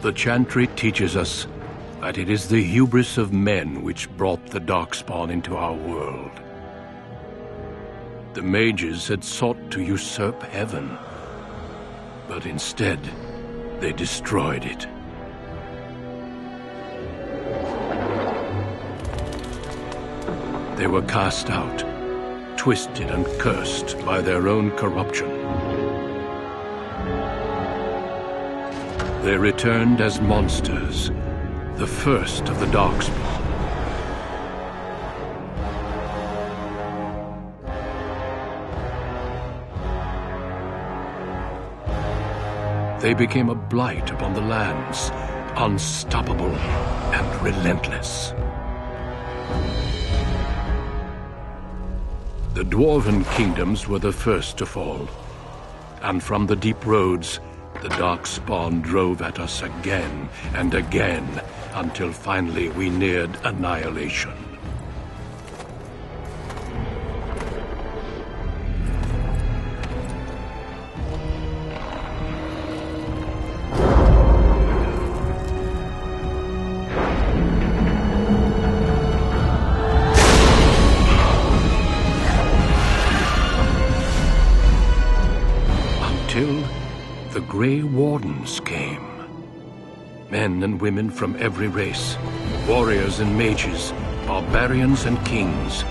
The Chantry teaches us that it is the hubris of men which brought the Darkspawn into our world. The mages had sought to usurp heaven, but instead, they destroyed it. They were cast out, twisted and cursed by their own corruption. They returned as monsters, the first of the Darkspawn. They became a blight upon the lands, unstoppable and relentless. The Dwarven kingdoms were the first to fall, and from the deep roads, the Darkspawn drove at us again and again, until finally we neared annihilation. Until the Grey Wardens came. Men and women from every race, warriors and mages, barbarians and kings.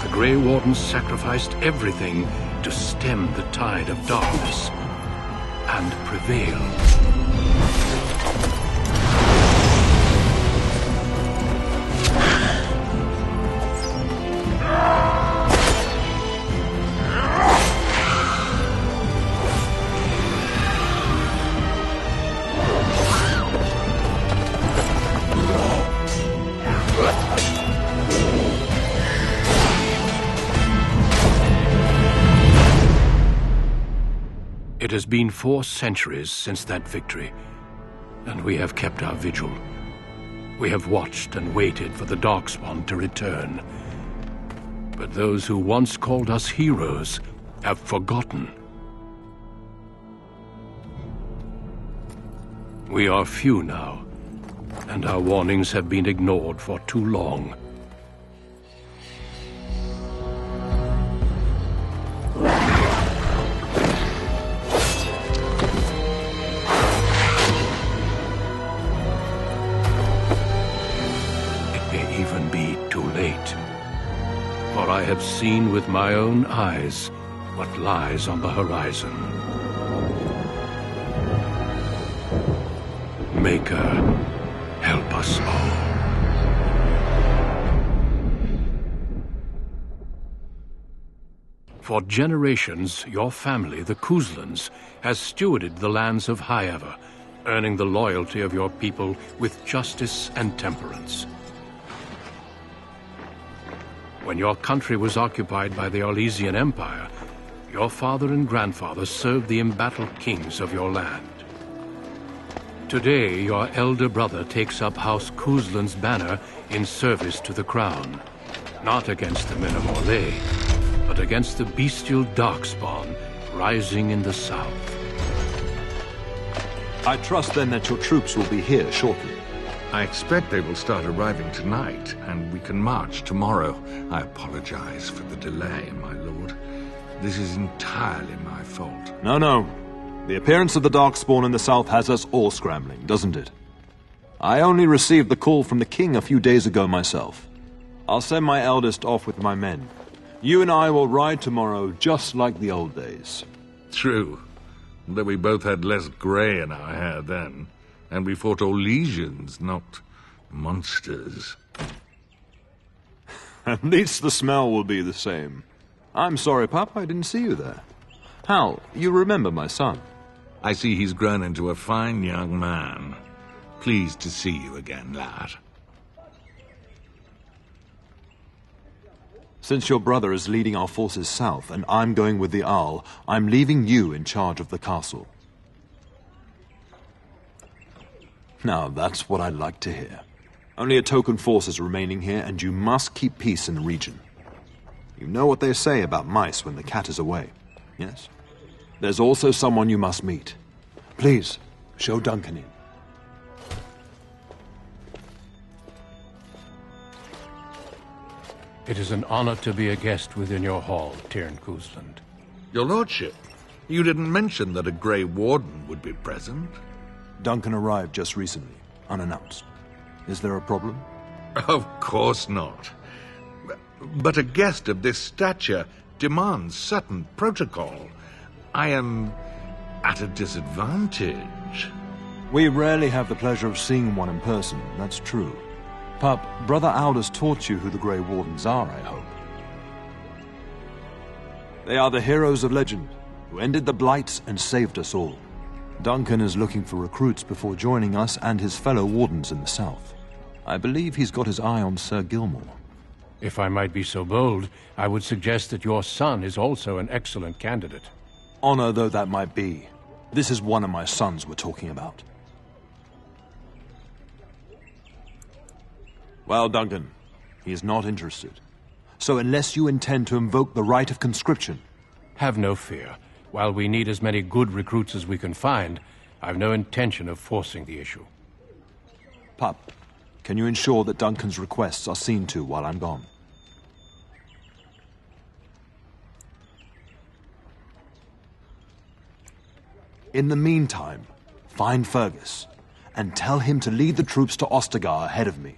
The Grey Wardens sacrificed everything to stem the tide of darkness and prevail. It has been 4 centuries since that victory, and we have kept our vigil. We have watched and waited for the Darkspawn to return. But those who once called us heroes have forgotten. We are few now, and our warnings have been ignored for too long. Even be too late. For I have seen with my own eyes what lies on the horizon. Maker, help us all. For generations, your family, the 𝐃𝐨𝐬𝐤, has stewarded the lands of Highever, earning the loyalty of your people with justice and temperance. When your country was occupied by the Arlesian Empire, your father and grandfather served the embattled kings of your land. Today, your elder brother takes up House 𝐃𝐨𝐤𝐿's banner in service to the crown, not against the men of Orlais, but against the bestial Darkspawn rising in the south. I trust then that your troops will be here shortly. I expect they will start arriving tonight, and we can march tomorrow. I apologize for the delay, my lord. This is entirely my fault. No. The appearance of the Darkspawn in the south has us all scrambling, doesn't it? I only received the call from the king a few days ago myself. I'll send my eldest off with my men. You and I will ride tomorrow just like the old days. True, though we both had less grey in our hair then. And we fought all legions, not monsters. At least the smell will be the same. I'm sorry, Papa, I didn't see you there. Hal, you remember my son? I see he's grown into a fine young man. Pleased to see you again, lad. Since your brother is leading our forces south and I'm going with the 𝐷𝐿, I'm leaving you in charge of the castle. Now, that's what I'd like to hear. Only a token force is remaining here, and you must keep peace in the region. You know what they say about mice when the cat is away, yes? There's also someone you must meet. Please, show Duncan in. It is an honor to be a guest within your hall, 𝐴𝐴𝐤𝐻. Your lordship, you didn't mention that a Grey Warden would be present. Duncan arrived just recently, unannounced. Is there a problem? Of course not. But a guest of this stature demands certain protocol. I am at a disadvantage. We rarely have the pleasure of seeing one in person, that's true. Pup, Brother Aldous taught you who the Grey Wardens are, I hope. They are the heroes of legend, who ended the Blights and saved us all. Duncan is looking for recruits before joining us and his fellow Wardens in the south. I believe he's got his eye on Sir Gilmore. If I might be so bold, I would suggest that your son is also an excellent candidate. Honor though that might be, this is one of my sons we're talking about. Well, Duncan, he is not interested. So unless you intend to invoke the right of conscription... Have no fear. While we need as many good recruits as we can find, I've no intention of forcing the issue. Pup, can you ensure that Duncan's requests are seen to while I'm gone? In the meantime, find Fergus, and tell him to lead the troops to Ostagar ahead of me.